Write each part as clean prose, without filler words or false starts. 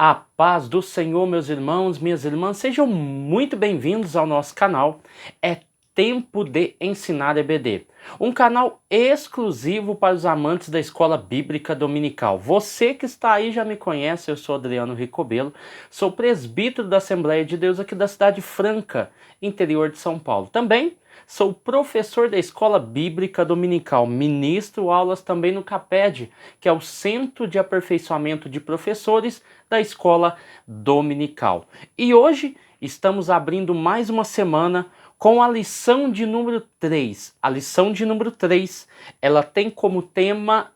A paz do Senhor, meus irmãos, minhas irmãs, sejam muito bem-vindos ao nosso canal. É Tempo de Ensinar EBD, um canal exclusivo para os amantes da Escola Bíblica Dominical. Você que está aí já me conhece, eu sou Adriano Ricobelo, sou presbítero da Assembleia de Deus aqui da cidade Franca, interior de São Paulo. Também sou professor da Escola Bíblica Dominical, ministro aulas também no CAPED, que é o Centro de Aperfeiçoamento de Professores da Escola Dominical. E hoje estamos abrindo mais uma semana com a lição de número 3. A lição de número 3, ela tem como tema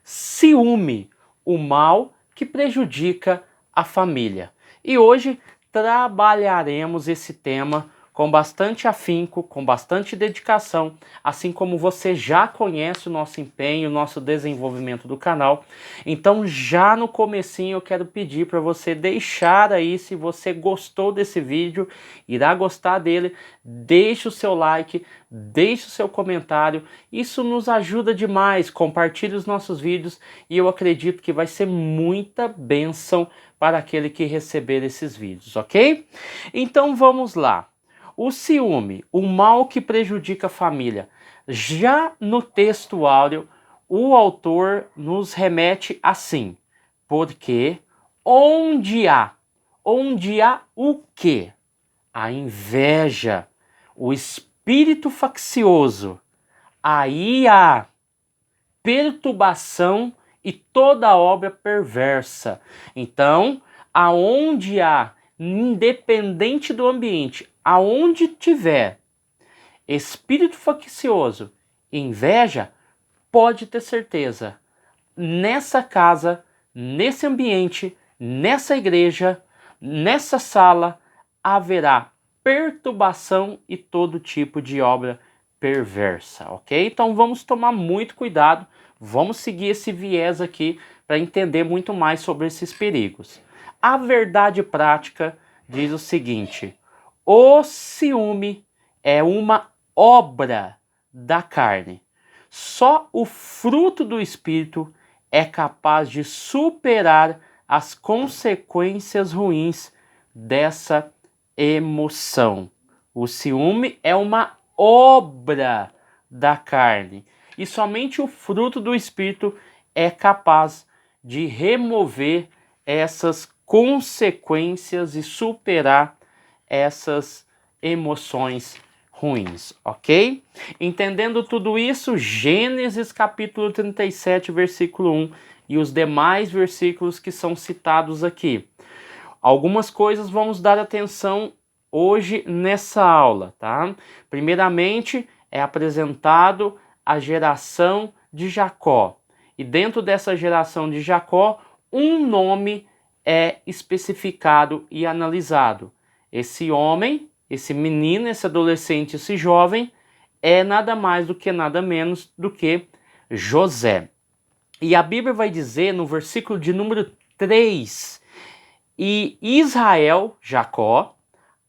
ciúme, o mal que prejudica a família. E hoje trabalharemos esse tema com bastante afinco, com bastante dedicação, assim como você já conhece o nosso empenho, o nosso desenvolvimento do canal. Então já no comecinho eu quero pedir para você deixar aí, se você gostou desse vídeo, irá gostar dele, deixe o seu like, deixe o seu comentário, isso nos ajuda demais, compartilhe os nossos vídeos e eu acredito que vai ser muita bênção para aquele que receber esses vídeos, ok? Então vamos lá. O ciúme, o mal que prejudica a família. Já no texto áureo, o autor nos remete assim, porque onde há o quê? A inveja, o espírito faccioso, aí há perturbação e toda obra perversa. Então, aonde há, independente do ambiente, aonde tiver espírito faccioso e inveja, pode ter certeza, nessa casa, nesse ambiente, nessa igreja, nessa sala, haverá perturbação e todo tipo de obra perversa, ok? Então vamos tomar muito cuidado, vamos seguir esse viés aqui para entender muito mais sobre esses perigos. A verdade prática diz o seguinte: o ciúme é uma obra da carne. Só o fruto do Espírito é capaz de superar as consequências ruins dessa emoção. O ciúme é uma obra da carne. E somente o fruto do Espírito é capaz de remover essas consequências e superar essas emoções ruins, ok? Entendendo tudo isso, Gênesis capítulo 37, versículo 1 e os demais versículos que são citados aqui. Algumas coisas vamos dar atenção hoje nessa aula, tá? Primeiramente, é apresentado a geração de Jacó. E dentro dessa geração de Jacó, um nome é especificado e analisado. Esse homem, esse menino, esse adolescente, esse jovem, é nada mais do que nada menos do que José. E a Bíblia vai dizer no versículo de número 3, e Israel, Jacó,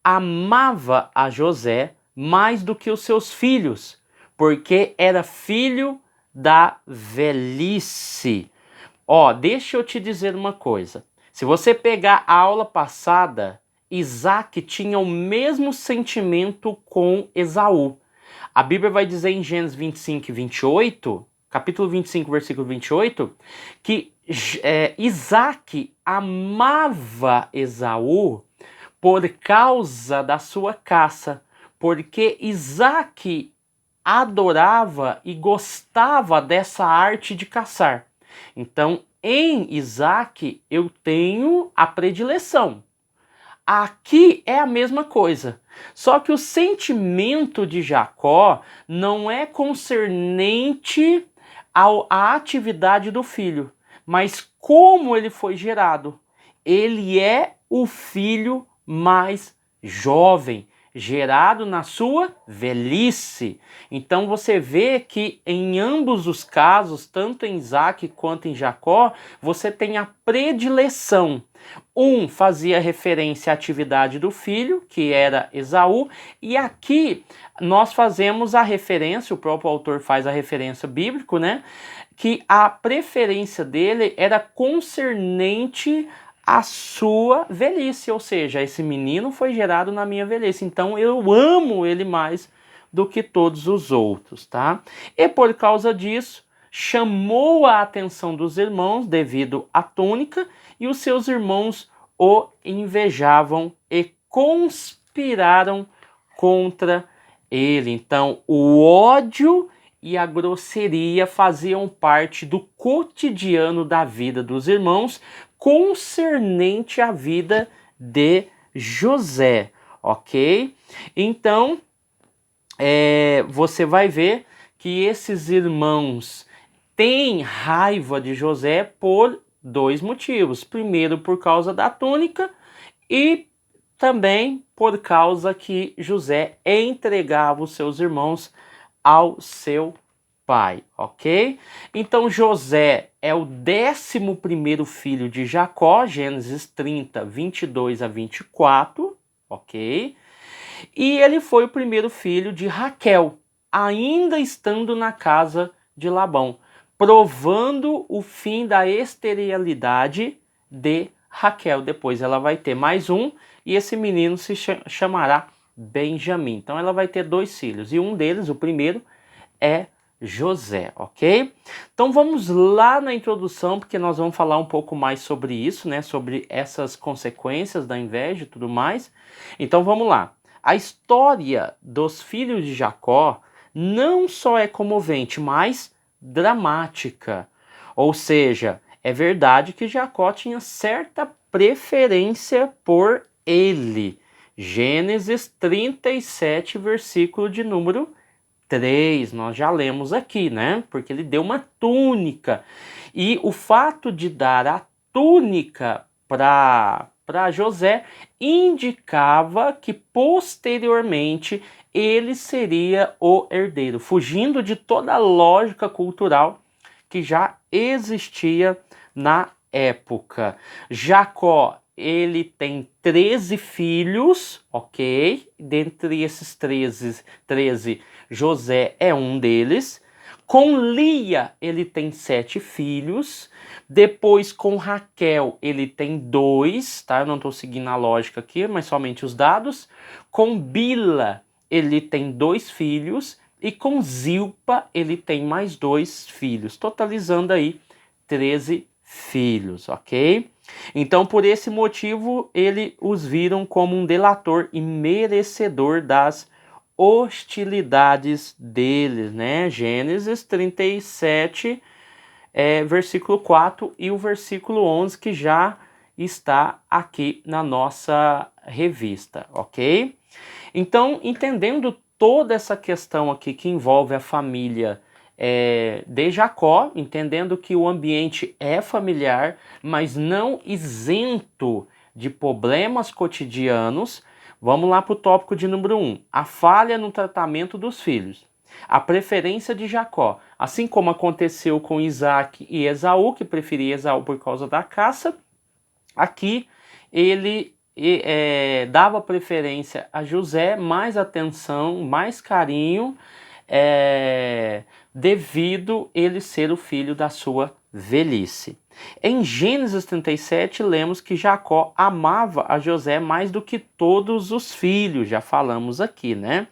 amava a José mais do que os seus filhos, porque era filho da velhice. Deixa eu te dizer uma coisa. Se você pegar a aula passada, Isaac tinha o mesmo sentimento com Esaú. A Bíblia vai dizer em Gênesis 25 e 28, capítulo 25, versículo 28, que Isaac amava Esaú por causa da sua caça, porque Isaac adorava e gostava dessa arte de caçar. Então, em Isaac, eu tenho a predileção. Aqui é a mesma coisa, só que o sentimento de Jacó não é concernente à atividade do filho, mas como ele foi gerado. Ele é o filho mais jovem, gerado na sua velhice. Então você vê que em ambos os casos, tanto em Isaac quanto em Jacó, você tem a predileção. Um fazia referência à atividade do filho, que era Esaú, e aqui nós fazemos a referência, o próprio autor faz a referência bíblica, né? Que a preferência dele era concernente a sua velhice, ou seja, esse menino foi gerado na minha velhice, então eu amo ele mais do que todos os outros, tá? E por causa disso, chamou a atenção dos irmãos devido à túnica, e os seus irmãos o invejavam e conspiraram contra ele. Então, o ódio e a grosseria faziam parte do cotidiano da vida dos irmãos, concernente à vida de José, ok? Então, você vai ver que esses irmãos têm raiva de José por dois motivos. Primeiro, por causa da túnica, e também por causa que José entregava os seus irmãos ao seu pai, ok? Então José é o 11º filho de Jacó, Gênesis 30, 22 a 24, ok? E ele foi o primeiro filho de Raquel, ainda estando na casa de Labão, provando o fim da esterilidade de Raquel. Depois ela vai ter mais um, e esse menino se chamará Benjamim. Então ela vai ter 2 filhos, e um deles, o primeiro, é José, ok? Então vamos lá na introdução, porque nós vamos falar um pouco mais sobre isso, né? Sobre essas consequências da inveja e tudo mais. Então vamos lá. A história dos filhos de Jacó não só é comovente, mas dramática. Ou seja, é verdade que Jacó tinha certa preferência por ele. Gênesis 37, versículo de número 3, nós já lemos aqui, né? Porque ele deu uma túnica. E o fato de dar a túnica para José indicava que posteriormente ele seria o herdeiro, fugindo de toda a lógica cultural que já existia na época. Jacó, ele tem 13 filhos, ok? Dentre esses 13, José é um deles. Com Lia, ele tem 7 filhos. Depois, com Raquel, ele tem 2, tá? Eu não estou seguindo a lógica aqui, mas somente os dados. Com Bila, ele tem 2 filhos. E com Zilpa, ele tem mais 2 filhos, totalizando aí 13 filhos, ok? Então, por esse motivo, ele os viram como um delator e merecedor das hostilidades deles, né? Gênesis 37, versículo 4 e o versículo 11, que já está aqui na nossa revista, ok? Então, entendendo toda essa questão aqui que envolve a família de Jacó, entendendo que o ambiente é familiar, mas não isento de problemas cotidianos, vamos lá para o tópico de número 1. A falha no tratamento dos filhos. A preferência de Jacó, assim como aconteceu com Isaac e Esaú, que preferia Esaú por causa da caça, aqui ele dava preferência a José, mais atenção, mais carinho, devido ele ser o filho da sua velhice. Em Gênesis 37, lemos que Jacó amava a José mais do que todos os filhos, já falamos aqui, né?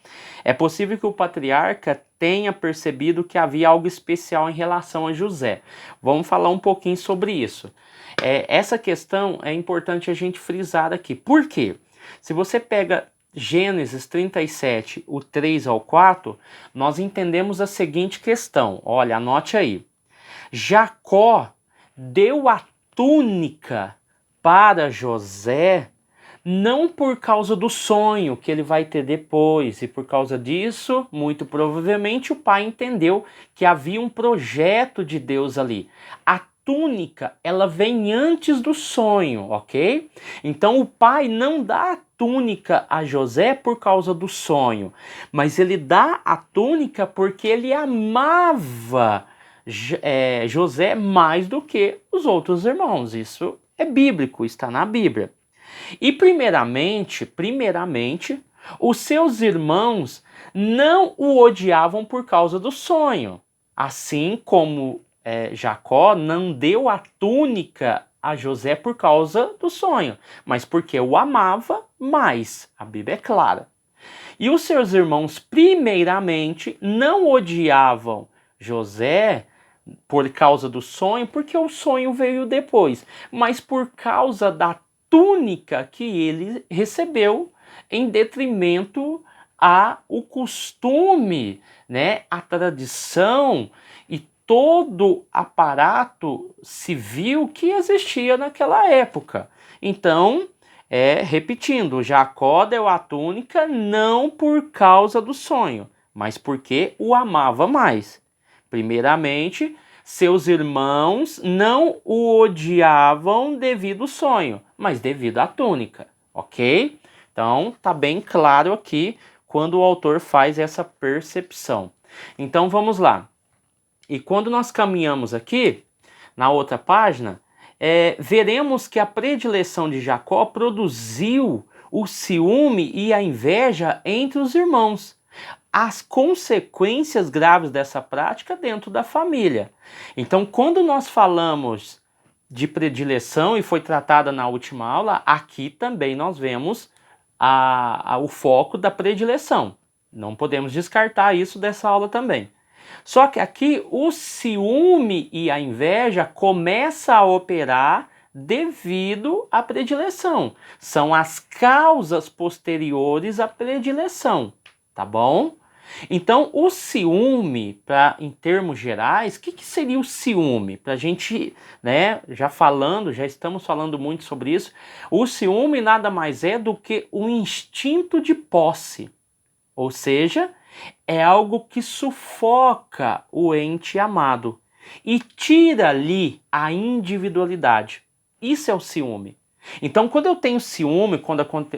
É possível que o patriarca tenha percebido que havia algo especial em relação a José. Vamos falar um pouquinho sobre isso. Essa questão é importante a gente frisar aqui. Por quê? Se você pega Gênesis 37, o 3 ao 4, nós entendemos a seguinte questão. Olha, anote aí. Jacó deu a túnica para José não por causa do sonho que ele vai ter depois, e por causa disso, muito provavelmente, o pai entendeu que havia um projeto de Deus ali. A túnica, ela vem antes do sonho, ok? Então o pai não dá a túnica a José por causa do sonho, mas ele dá a túnica porque ele amava José mais do que os outros irmãos. Isso é bíblico, está na Bíblia. E primeiramente, os seus irmãos não o odiavam por causa do sonho, assim como Jacó não deu a túnica a José por causa do sonho, mas porque o amava mais. A Bíblia é clara. E os seus irmãos, primeiramente, não odiavam José por causa do sonho, porque o sonho veio depois, mas por causa da túnica que ele recebeu em detrimento ao costume, né, a tradição e todo aparato civil que existia naquela época. Então, repetindo, Jacó deu a túnica não por causa do sonho, mas porque o amava mais. Primeiramente, seus irmãos não o odiavam devido ao sonho, mas devido à túnica, ok? Então, tá bem claro aqui quando o autor faz essa percepção. Então, vamos lá. E quando nós caminhamos aqui, na outra página, veremos que a predileção de Jacó produziu o ciúme e a inveja entre os irmãos. As consequências graves dessa prática dentro da família. Então, quando nós falamos de predileção, e foi tratada na última aula, aqui também nós vemos o foco da predileção. Não podemos descartar isso dessa aula também. Só que aqui o ciúme e a inveja começam a operar devido à predileção. São as causas posteriores à predileção, tá bom? Então, o ciúme, em termos gerais, o que seria o ciúme? Para a gente, né, já estamos falando muito sobre isso, o ciúme nada mais é do que um instinto de posse, ou seja, é algo que sufoca o ente amado e tira-lhe a individualidade. Isso é o ciúme. Então, quando eu tenho ciúme,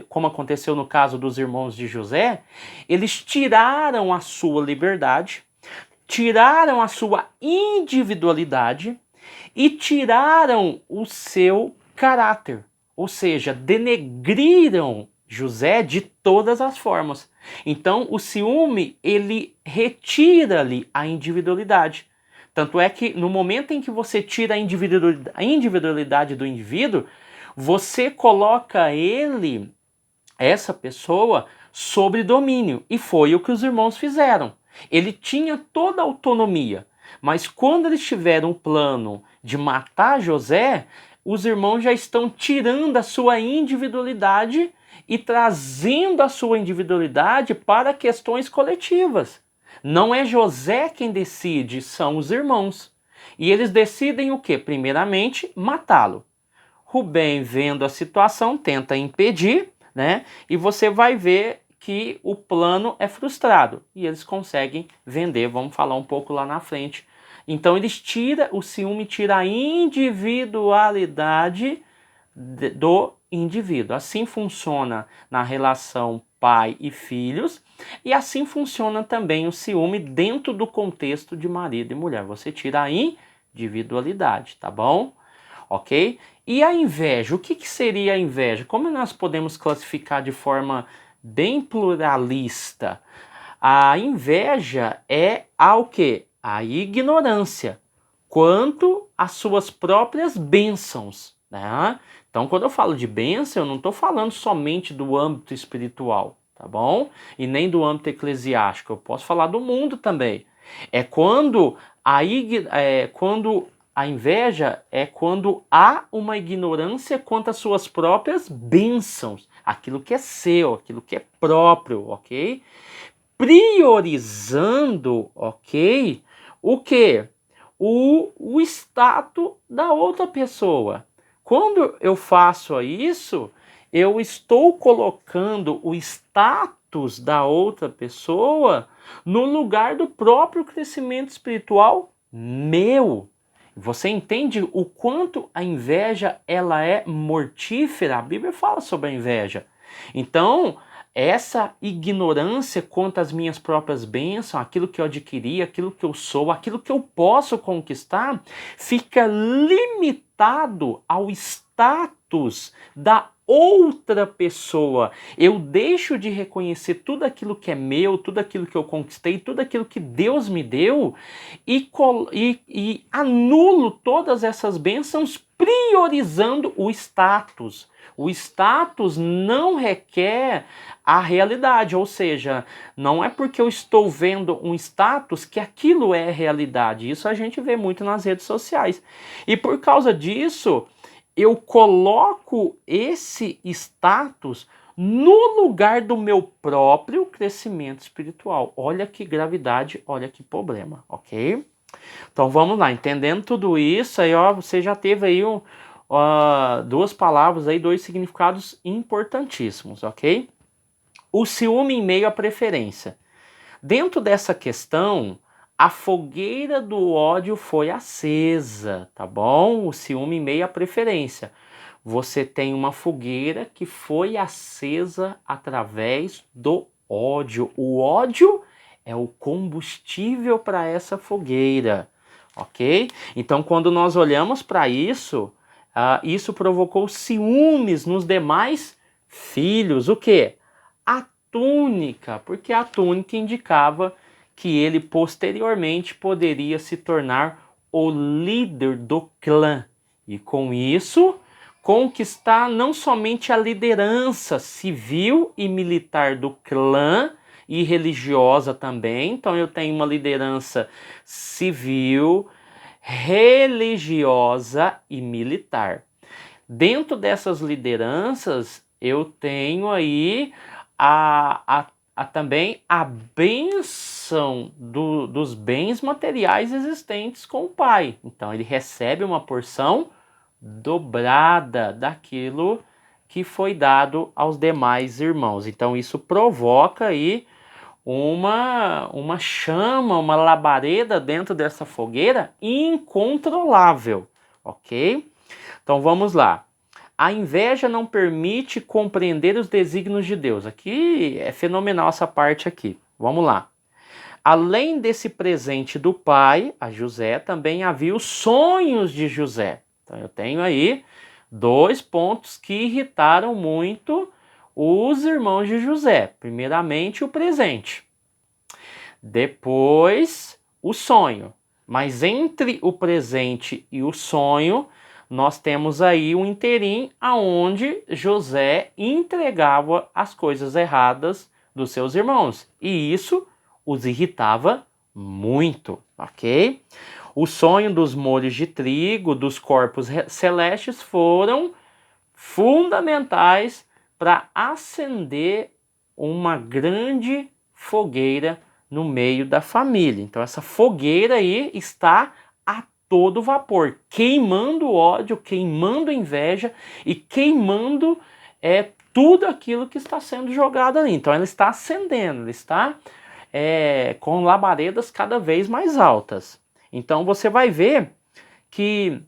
como aconteceu no caso dos irmãos de José, eles tiraram a sua liberdade, tiraram a sua individualidade e tiraram o seu caráter. Ou seja, denegriram José de todas as formas. Então, o ciúme, ele retira-lhe a individualidade. Tanto é que no momento em que você tira a individualidade do indivíduo, você coloca essa pessoa, sob domínio. E foi o que os irmãos fizeram. Ele tinha toda a autonomia. Mas quando eles tiveram o plano de matar José, os irmãos já estão tirando a sua individualidade e trazendo a sua individualidade para questões coletivas. Não é José quem decide, são os irmãos. E eles decidem o quê? Primeiramente, matá-lo. Rubem, vendo a situação, tenta impedir, né? E você vai ver que o plano é frustrado. E eles conseguem vender, vamos falar um pouco lá na frente. Então o ciúme tira a individualidade do indivíduo. Assim funciona na relação pai e filhos, e assim funciona também o ciúme dentro do contexto de marido e mulher. Você tira a individualidade, tá bom? Ok? E a inveja, o que seria a inveja? Como nós podemos classificar de forma bem pluralista? A inveja é o quê? A ignorância quanto às suas próprias bênçãos, né? Então, quando eu falo de bênção, eu não estou falando somente do âmbito espiritual, tá bom? E nem do âmbito eclesiástico, eu posso falar do mundo também. É quando a inveja é quando há uma ignorância quanto às suas próprias bênçãos, aquilo que é seu, aquilo que é próprio, ok? Priorizando, ok? O quê? O status da outra pessoa. Quando eu faço isso, eu estou colocando o status da outra pessoa no lugar do próprio crescimento espiritual meu. Você entende o quanto a inveja ela é mortífera? A Bíblia fala sobre a inveja. Então, essa ignorância quanto às minhas próprias bênçãos, aquilo que eu adquiri, aquilo que eu sou, aquilo que eu posso conquistar, fica limitado ao status da outra pessoa. Eu deixo de reconhecer tudo aquilo que é meu, tudo aquilo que eu conquistei, tudo aquilo que Deus me deu e anulo todas essas bênçãos priorizando o status. O status não requer a realidade, ou seja, não é porque eu estou vendo um status que aquilo é realidade. Isso a gente vê muito nas redes sociais. E por causa disso, eu coloco esse status no lugar do meu próprio crescimento espiritual. Olha que gravidade, olha que problema, ok? Então vamos lá, entendendo tudo isso, aí ó, você já teve aí duas palavras aí, dois significados importantíssimos, ok? O ciúme em meio à preferência. Dentro dessa questão, a fogueira do ódio foi acesa, tá bom? O ciúme em meio à preferência. Você tem uma fogueira que foi acesa através do ódio. O ódio é o combustível para essa fogueira, ok? Então, quando nós olhamos para isso, isso provocou ciúmes nos demais filhos. O quê? A túnica, porque a túnica indicava que ele posteriormente poderia se tornar o líder do clã. E com isso, conquistar não somente a liderança civil e militar do clã, e religiosa também. Então eu tenho uma liderança civil, religiosa e militar. Dentro dessas lideranças, eu tenho aí também a bênção dos bens materiais existentes com o pai. Então ele recebe uma porção dobrada daquilo que foi dado aos demais irmãos. Então isso provoca aí uma chama, uma labareda dentro dessa fogueira incontrolável, ok? Então vamos lá. A inveja não permite compreender os desígnios de Deus. Aqui é fenomenal essa parte aqui. Vamos lá. Além desse presente do pai, a José, também havia os sonhos de José. Então eu tenho aí dois pontos que irritaram muito os irmãos de José. Primeiramente o presente, depois o sonho. Mas entre o presente e o sonho, nós temos aí um interim aonde José entregava as coisas erradas dos seus irmãos. E isso os irritava muito, ok? O sonho dos molhos de trigo, dos corpos celestes foram fundamentais para acender uma grande fogueira no meio da família. Então essa fogueira aí está a todo vapor, queimando ódio, queimando inveja e queimando tudo aquilo que está sendo jogado ali. Então ela está acendendo, ela está com labaredas cada vez mais altas. Então você vai ver que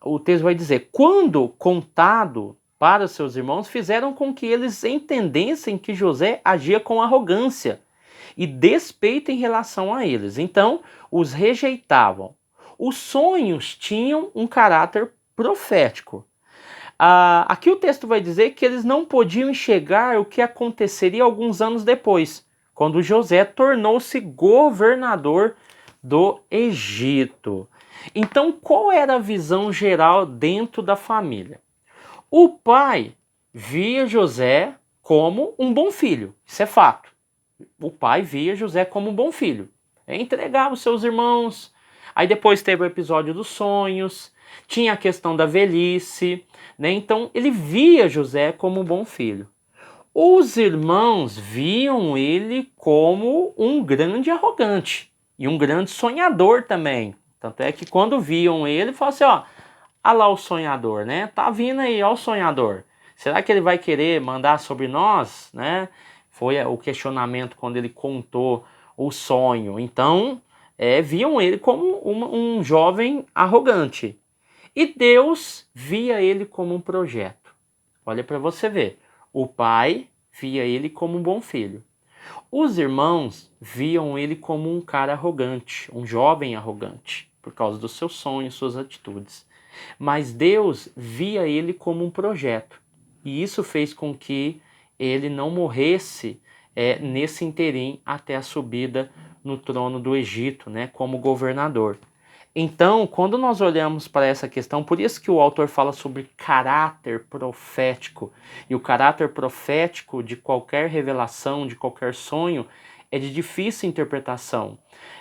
o texto vai dizer, quando contado para seus irmãos, fizeram com que eles entendessem que José agia com arrogância e despeito em relação a eles. Então, os rejeitavam. Os sonhos tinham um caráter profético. Aqui o texto vai dizer que eles não podiam enxergar o que aconteceria alguns anos depois, quando José tornou-se governador do Egito. Então, qual era a visão geral dentro da família? O pai via José como um bom filho, isso é fato. O pai via José como um bom filho. Entregava os seus irmãos. Aí depois teve o episódio dos sonhos, tinha a questão da velhice, né? Então ele via José como um bom filho. Os irmãos viam ele como um grande arrogante e um grande sonhador também. Tanto é que quando viam ele, falavam assim, ó, olha lá o sonhador, né? Tá vindo aí, ó o sonhador. Será que ele vai querer mandar sobre nós, né? Foi o questionamento quando ele contou o sonho. Então, viam ele como um jovem arrogante. E Deus via ele como um projeto. Olha para você ver. O pai via ele como um bom filho. Os irmãos viam ele como um cara arrogante, um jovem arrogante, por causa dos seus sonhos, suas atitudes. Mas Deus via ele como um projeto. E isso fez com que ele não morresse nesse interim até a subida no trono do Egito, né, como governador. Então, quando nós olhamos para essa questão, por isso que o autor fala sobre caráter profético. E o caráter profético de qualquer revelação, de qualquer sonho, é de difícil interpretação.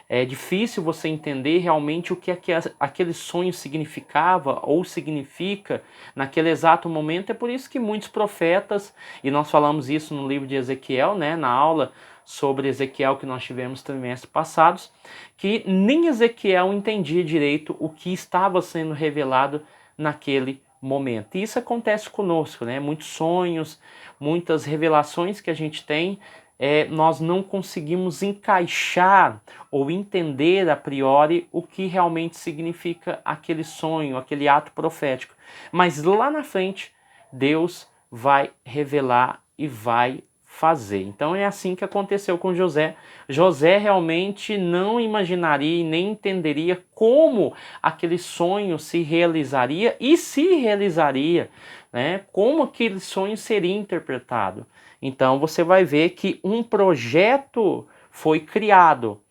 É difícil você entender realmente o que aquele sonho significava ou significa naquele exato momento. É por isso que muitos profetas, e nós falamos isso no livro de Ezequiel, né, na aula sobre Ezequiel que nós tivemos trimestres passados, que nem Ezequiel entendia direito o que estava sendo revelado naquele momento. E isso acontece conosco, né? Muitos sonhos, muitas revelações que a gente tem, nós não conseguimos encaixar ou entender a priori o que realmente significa aquele sonho, aquele ato profético. Mas lá na frente, Deus vai revelar e vai fazer. Então é assim que aconteceu com José. José realmente não imaginaria e nem entenderia como aquele sonho se realizaria e se realizaria, né? Como aquele sonho seria interpretado. Então você vai ver que um projeto foi criado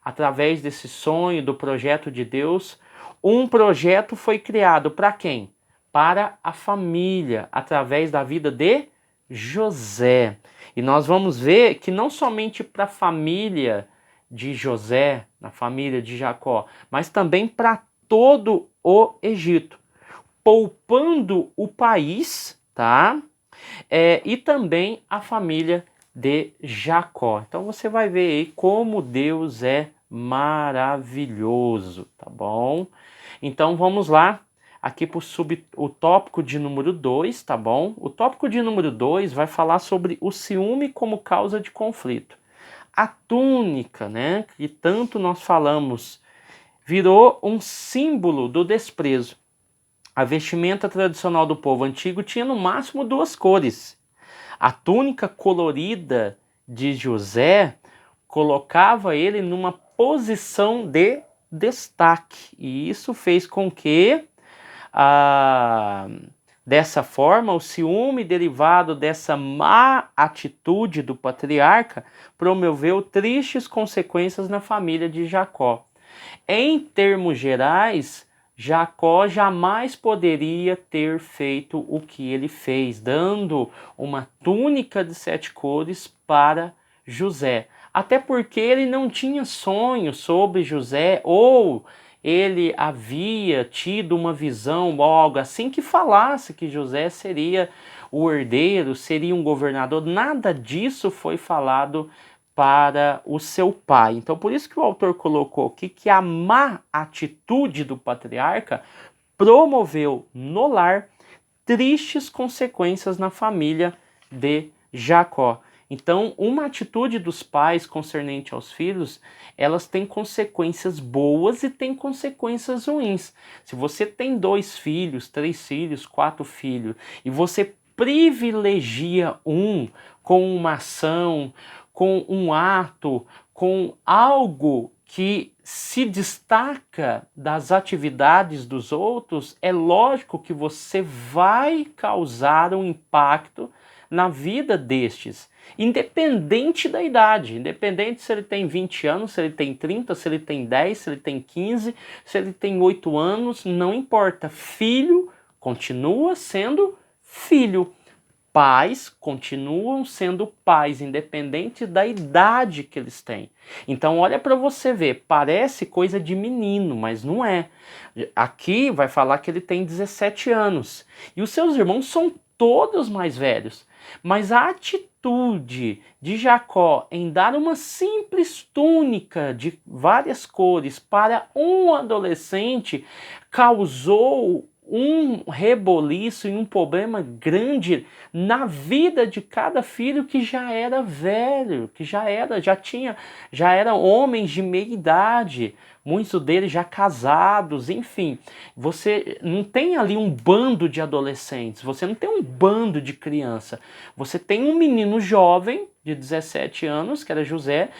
através desse sonho, do projeto de Deus. Um projeto foi criado para quem? Para a família, através da vida de José. E nós vamos ver que não somente para a família de José, na família de Jacó, mas também para todo o Egito, poupando o país, tá? E também a família de Jacó. Então você vai ver aí como Deus é maravilhoso, tá bom? Então vamos lá. Aqui para o tópico de número 2, tá bom? O tópico de número 2 vai falar sobre o ciúme como causa de conflito. A túnica, né, que tanto nós falamos, virou um símbolo do desprezo. A vestimenta tradicional do povo antigo tinha no máximo 2 cores. A túnica colorida de José colocava ele numa posição de destaque. E isso fez com que dessa forma, o ciúme derivado dessa má atitude do patriarca promoveu tristes consequências na família de Jacó. Em termos gerais, Jacó jamais poderia ter feito o que ele fez, dando uma túnica de 7 cores para José. Até porque ele não tinha sonho sobre José ou ele havia tido uma visão ou algo assim que falasse que José seria o herdeiro, seria um governador. Nada disso foi falado para o seu pai. Então, por isso que o autor colocou aqui que a má atitude do patriarca promoveu no lar tristes consequências na família de Jacó. Então, uma atitude dos pais concernente aos filhos, elas têm consequências boas e têm consequências ruins. Se você tem 2 filhos, 3 filhos, 4 filhos, e você privilegia um com uma ação, com um ato, com algo que se destaca das atividades dos outros, é lógico que você vai causar um impacto na vida destes, independente da idade, independente se ele tem 20 anos, se ele tem 30, se ele tem 10, se ele tem 15, se ele tem 8 anos, não importa. Filho continua sendo filho. Pais continuam sendo pais, independente da idade que eles têm. Então olha para você ver, parece coisa de menino, mas não é. Aqui vai falar que ele tem 17 anos e os seus irmãos são todos mais velhos. Mas a atitude de Jacó em dar uma simples túnica de várias cores para um adolescente causou um reboliço e um problema grande na vida de cada filho que já era velho, que já eram homens de meia idade, muitos deles já casados, enfim. Você não tem ali um bando de adolescentes, você não tem um bando de criança. Você tem um menino jovem de 17 anos, que era José,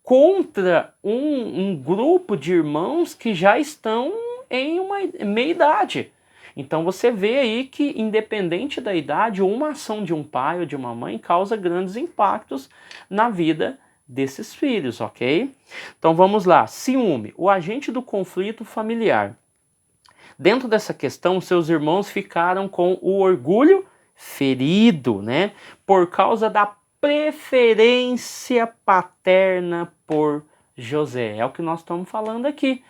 contra um grupo de irmãos que já estão em uma meia-idade. Então você vê aí que, independente da idade, uma ação de um pai ou de uma mãe causa grandes impactos na vida desses filhos, ok? Então vamos lá. Ciúme, o agente do conflito familiar. Dentro dessa questão, seus irmãos ficaram com o orgulho ferido, né? Por causa da preferência paterna por José. É o que nós estamos falando aqui.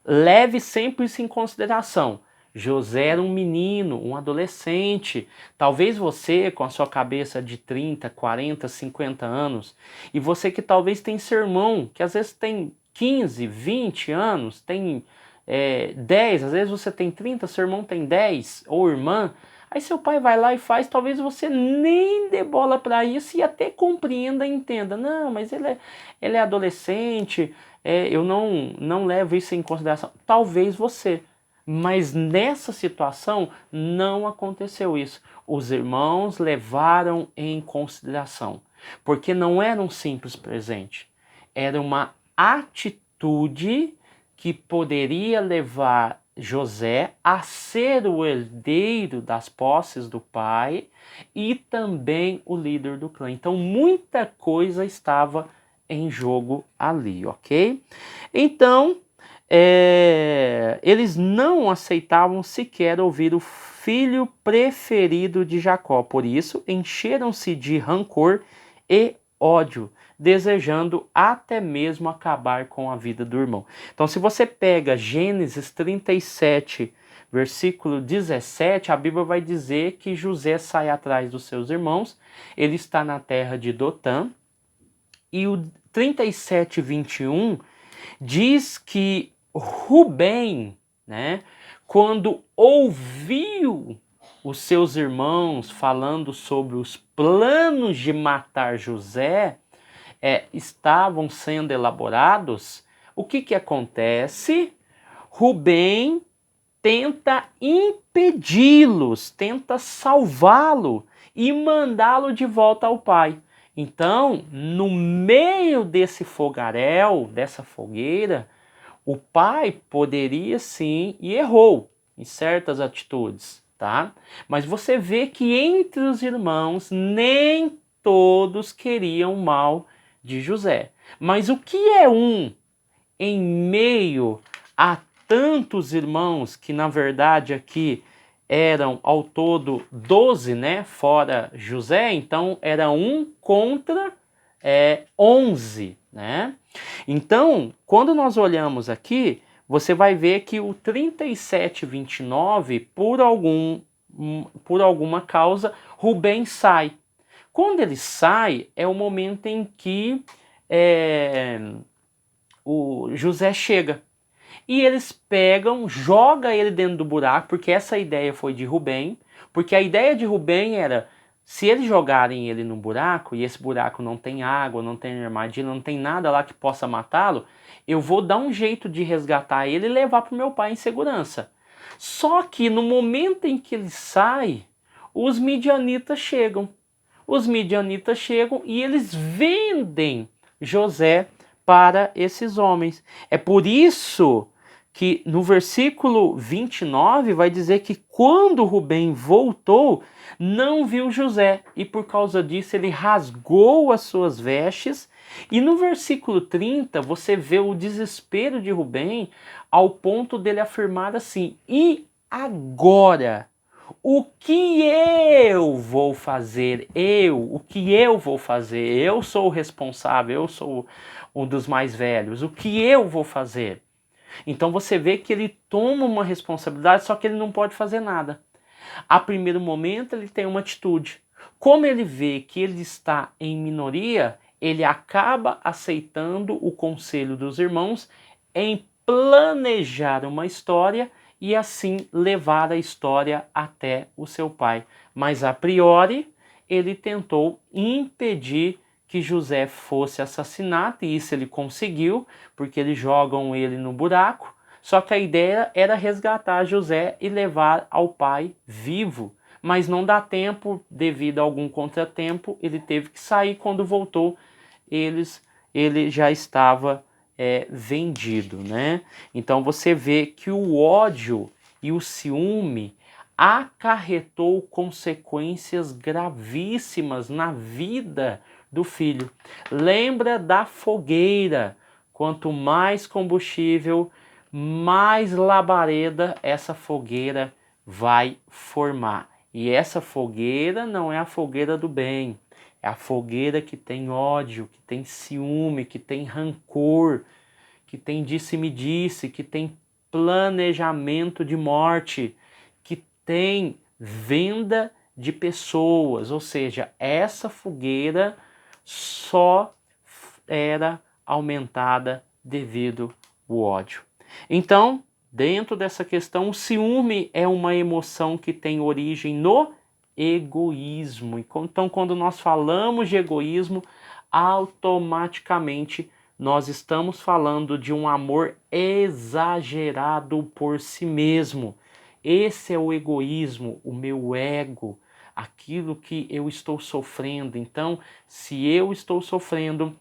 Leve sempre isso em consideração. José era um menino, um adolescente. Talvez você, com a sua cabeça de 30, 40, 50 anos, e você que talvez tem seu irmão, que às vezes tem 15, 20 anos, tem 10, às vezes você tem 30, seu irmão tem 10, ou irmã, aí seu pai vai lá e faz, talvez você nem dê bola para isso e até compreenda e entenda. Não, mas ele é adolescente, eu não levo isso em consideração. Talvez você. Mas nessa situação não aconteceu isso. Os irmãos levaram em consideração, porque não era um simples presente, era uma atitude que poderia levar José a ser o herdeiro das posses do pai e também o líder do clã. Então muita coisa estava em jogo ali, ok? Então eles não aceitavam sequer ouvir o filho preferido de Jacó, por isso encheram-se de rancor e ódio, desejando até mesmo acabar com a vida do irmão. Então, se você pega Gênesis 37, versículo 17, a Bíblia vai dizer que José sai atrás dos seus irmãos, ele está na terra de Dotã, e o 37, 21 diz que Rubem, né, quando ouviu os seus irmãos falando sobre os planos de matar José, estavam sendo elaborados, o que acontece? Rubem tenta impedi-los, tenta salvá-lo e mandá-lo de volta ao pai. Então, no meio desse fogaréu, dessa fogueira, o pai poderia sim, e errou em certas atitudes, tá? Mas você vê que entre os irmãos nem todos queriam o mal de José. Mas o que é um em meio a tantos irmãos, que na verdade aqui eram ao todo 12, né? Fora José, então era um contra 11, né? Então, quando nós olhamos aqui, você vai ver que o 37:29, por alguma causa, Rubem sai. Quando ele sai, é o momento em que o José chega. E eles pegam, joga ele dentro do buraco, porque essa ideia foi de Rubem, porque a ideia de Rubem era, se eles jogarem ele no buraco, e esse buraco não tem água, não tem armadilha, não tem nada lá que possa matá-lo, eu vou dar um jeito de resgatar ele e levar para o meu pai em segurança. Só que no momento em que ele sai, os midianitas chegam. Os midianitas chegam e eles vendem José para esses homens. É por isso que no versículo 29 vai dizer que quando Rubem voltou, não viu José, e por causa disso ele rasgou as suas vestes. E no versículo 30 você vê o desespero de Rubem ao ponto dele afirmar assim: e agora? O que eu vou fazer? O que eu vou fazer? Eu sou o responsável, eu sou um dos mais velhos. O que eu vou fazer? Então você vê que ele toma uma responsabilidade, só que ele não pode fazer nada. A primeiro momento ele tem uma atitude. Como ele vê que ele está em minoria, ele acaba aceitando o conselho dos irmãos em planejar uma história e assim levar a história até o seu pai. Mas a priori ele tentou impedir que José fosse assassinado, e isso ele conseguiu, porque eles jogam ele no buraco, só que a ideia era resgatar José e levar ao pai vivo, mas não dá tempo, devido a algum contratempo, ele teve que sair. Quando voltou, ele já estava vendido, né? Então você vê que o ódio e o ciúme acarretou consequências gravíssimas na vida do filho. Lembra da fogueira? Quanto mais combustível, mais labareda essa fogueira vai formar. E essa fogueira não é a fogueira do bem, é a fogueira que tem ódio, que tem ciúme, que tem rancor, que tem disse-me-disse, que tem planejamento de morte, que tem venda de pessoas. Ou seja, essa fogueira só era aumentada devido ao ódio. Então, dentro dessa questão, o ciúme é uma emoção que tem origem no egoísmo. Então, quando nós falamos de egoísmo, automaticamente nós estamos falando de um amor exagerado por si mesmo. Esse é o egoísmo, o meu ego, aquilo que eu estou sofrendo. Então, se eu estou sofrendo,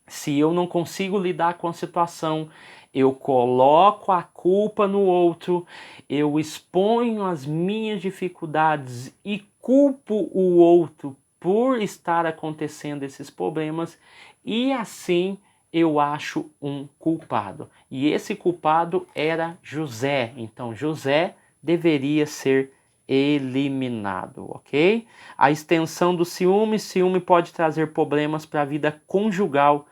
se eu não consigo lidar com a situação, eu coloco a culpa no outro, eu exponho as minhas dificuldades e culpo o outro por estar acontecendo esses problemas, e assim eu acho um culpado. E esse culpado era José. Então José deveria ser eliminado, ok? A extensão do ciúme. Ciúme pode trazer problemas para a vida conjugal,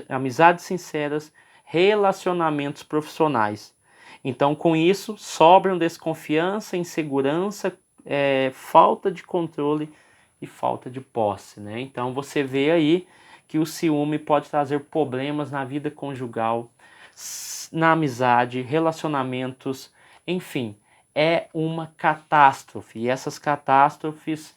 amizades sinceras, relacionamentos profissionais. Então, com isso, sobram desconfiança, insegurança, falta de controle e falta de posse, né? Então, você vê aí que o ciúme pode trazer problemas na vida conjugal, na amizade, relacionamentos, enfim, é uma catástrofe. E essas catástrofes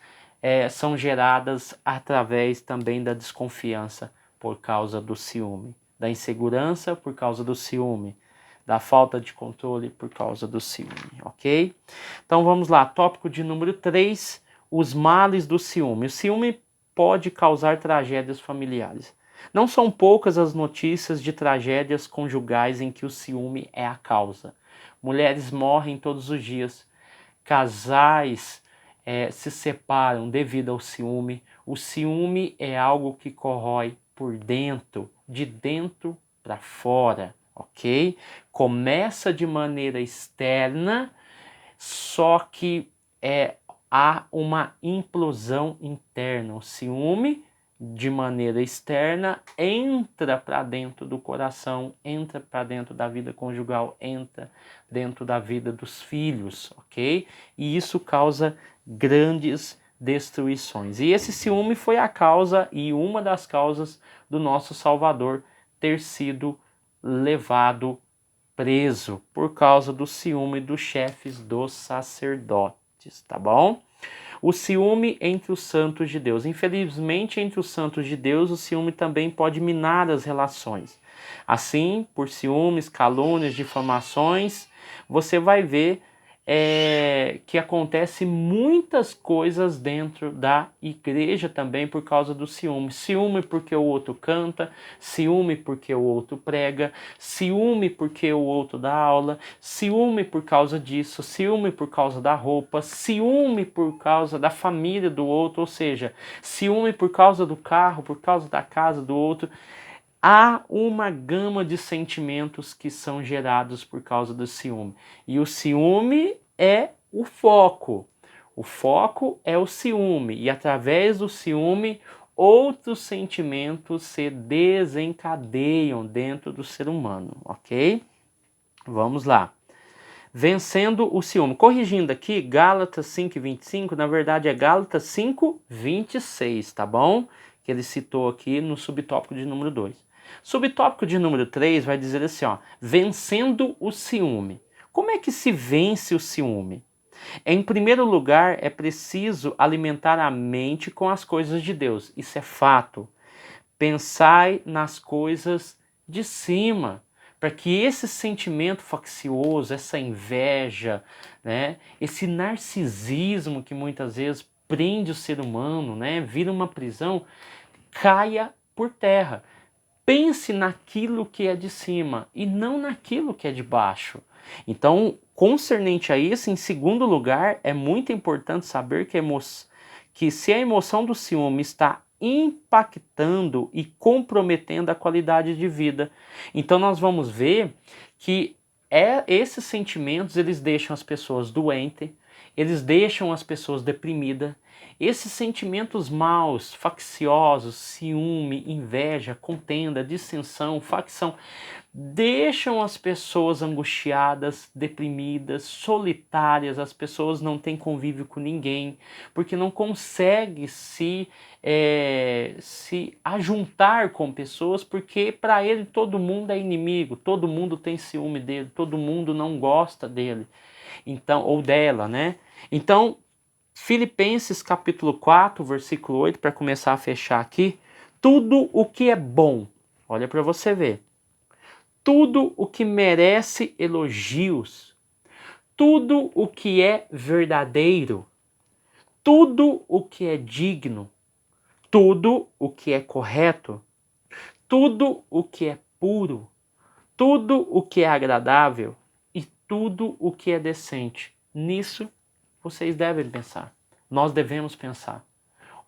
são geradas através também da desconfiança por causa do ciúme, da insegurança por causa do ciúme, da falta de controle por causa do ciúme, ok? Então vamos lá, tópico de número 3, os males do ciúme. O ciúme pode causar tragédias familiares. Não são poucas as notícias de tragédias conjugais em que o ciúme é a causa. Mulheres morrem todos os dias, casais se separam devido ao ciúme. O ciúme é algo que corrói por dentro, de dentro para fora, ok? Começa de maneira externa, só que há uma implosão interna. O ciúme, de maneira externa, entra para dentro do coração, entra para dentro da vida conjugal, entra dentro da vida dos filhos, ok? E isso causa grandes destruições. E esse ciúme foi a causa e uma das causas do nosso Salvador ter sido levado preso por causa do ciúme dos chefes dos sacerdotes, tá bom? O ciúme entre os santos de Deus. Infelizmente, entre os santos de Deus, o ciúme também pode minar as relações. Assim, por ciúmes, calúnias, difamações, você vai ver que acontece muitas coisas dentro da igreja também por causa do ciúme. Ciúme porque o outro canta, ciúme porque o outro prega, ciúme porque o outro dá aula, ciúme por causa disso, ciúme por causa da roupa, ciúme por causa da família do outro, ou seja, ciúme por causa do carro, por causa da casa do outro. Há uma gama de sentimentos que são gerados por causa do ciúme. E o ciúme é o foco. O foco é o ciúme. E através do ciúme, outros sentimentos se desencadeiam dentro do ser humano, ok? Vamos lá. Vencendo o ciúme. Corrigindo aqui, Gálatas 5:25, na verdade é Gálatas 5:26, tá bom? Que ele citou aqui no subtópico de número 2. Subtópico de número 3 vai dizer assim, ó, vencendo o ciúme. Como é que se vence o ciúme? Em primeiro lugar, é preciso alimentar a mente com as coisas de Deus. Isso é fato. Pensai nas coisas de cima, para que esse sentimento faccioso, essa inveja, né, esse narcisismo que muitas vezes prende o ser humano, né, vira uma prisão, caia por terra. pense naquilo que é de cima e não naquilo que é de baixo. Então, concernente a isso, em segundo lugar, é muito importante saber que se a emoção do ciúme está impactando e comprometendo a qualidade de vida, então nós vamos ver que esses sentimentos eles deixam as pessoas doentes, eles deixam as pessoas deprimidas. Esses sentimentos maus, facciosos, ciúme, inveja, contenda, dissensão, facção, deixam as pessoas angustiadas, deprimidas, solitárias. As pessoas não têm convívio com ninguém, porque não conseguem se ajuntar com pessoas, porque para ele todo mundo é inimigo, todo mundo tem ciúme dele, todo mundo não gosta dele, então, ou dela, né? Então, Filipenses capítulo 4, versículo 8, para começar a fechar aqui, tudo o que é bom, olha para você ver, tudo o que merece elogios, tudo o que é verdadeiro, tudo o que é digno, tudo o que é correto, tudo o que é puro, tudo o que é agradável e tudo o que é decente. Nisso vocês devem pensar. Nós devemos pensar.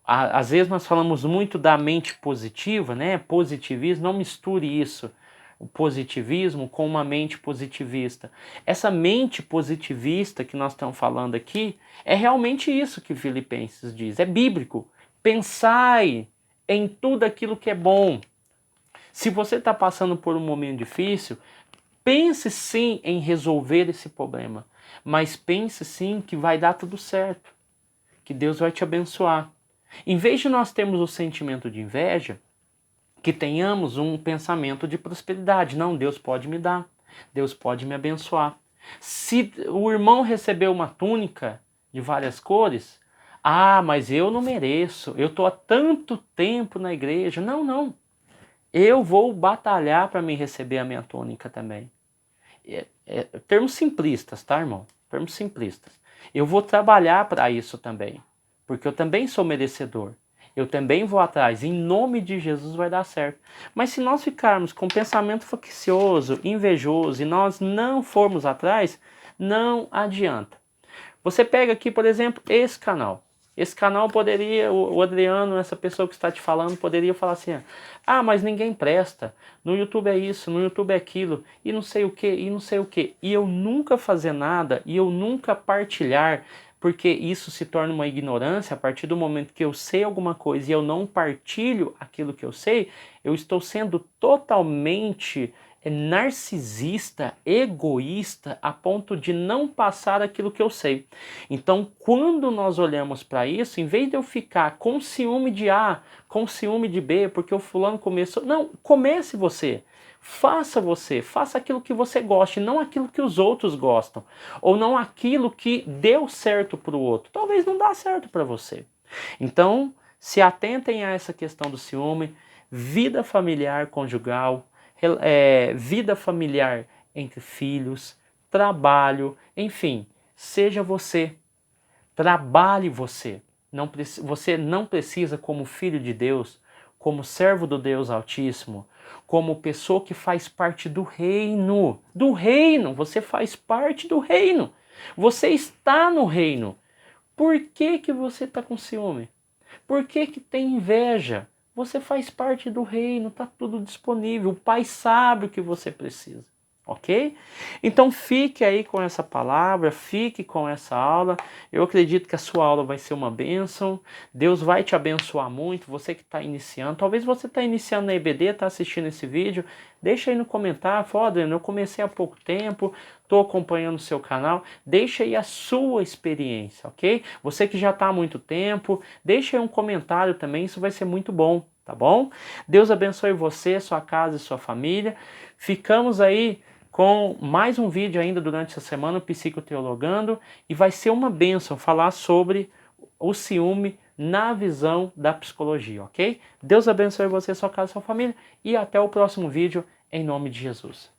Às vezes nós falamos muito da mente positiva, né? Positivismo, não misture isso, o positivismo com uma mente positivista. Essa mente positivista que nós estamos falando aqui é realmente isso que Filipenses diz, é bíblico. Pensai em tudo aquilo que é bom. Se você está passando por um momento difícil, pense sim em resolver esse problema, mas pense sim que vai dar tudo certo, que Deus vai te abençoar. Em vez de nós termos o sentimento de inveja, que tenhamos um pensamento de prosperidade. Não, Deus pode me dar, Deus pode me abençoar. Se o irmão recebeu uma túnica de várias cores, mas eu não mereço, eu estou há tanto tempo na igreja. Não. Eu vou batalhar para me receber a minha túnica também. Termos simplistas, tá, irmão? Termos simplistas. Eu vou trabalhar para isso também, porque eu também sou merecedor. Eu também vou atrás. Em nome de Jesus vai dar certo. Mas se nós ficarmos com pensamento faccioso, invejoso, e nós não formos atrás, não adianta. Você pega aqui, por exemplo, esse canal. Esse canal poderia, o Adriano, essa pessoa que está te falando, poderia falar assim, mas ninguém presta, no YouTube é isso, no YouTube é aquilo, e não sei o que, e não sei o que. E eu nunca fazer nada, e eu nunca partilhar, porque isso se torna uma ignorância. A partir do momento que eu sei alguma coisa e eu não partilho aquilo que eu sei, eu estou sendo totalmente narcisista, egoísta, a ponto de não passar aquilo que eu sei. Então, quando nós olhamos para isso, em vez de eu ficar com ciúme de A, com ciúme de B, porque o fulano começou... Não, comece você. Faça aquilo que você goste, não aquilo que os outros gostam, ou não aquilo que deu certo para o outro. Talvez não dá certo para você. Então, se atentem a essa questão do ciúme, vida familiar conjugal, vida familiar entre filhos, trabalho, enfim, seja você, trabalhe você. Você não precisa, como filho de Deus, como servo do Deus Altíssimo, como pessoa que faz parte do reino. Do reino! Você faz parte do reino. Você está no reino. Por que você está com ciúme? Por que tem inveja? Você faz parte do reino, está tudo disponível. O Pai sabe o que você precisa. Ok? Então fique aí com essa palavra, fique com essa aula. Eu acredito que a sua aula vai ser uma bênção. Deus vai te abençoar muito, você que está iniciando. Talvez você está iniciando na EBD, está assistindo esse vídeo. Deixa aí no comentário, fala, Adriano, eu comecei há pouco tempo, estou acompanhando o seu canal. Deixa aí a sua experiência, ok? Você que já está há muito tempo, deixa aí um comentário também, isso vai ser muito bom, tá bom? Deus abençoe você, sua casa e sua família. Ficamos aí com mais um vídeo ainda durante essa semana, Psicoteologando, e vai ser uma bênção falar sobre o ciúme na visão da psicologia, ok? Deus abençoe você, sua casa e sua família, e até o próximo vídeo, em nome de Jesus.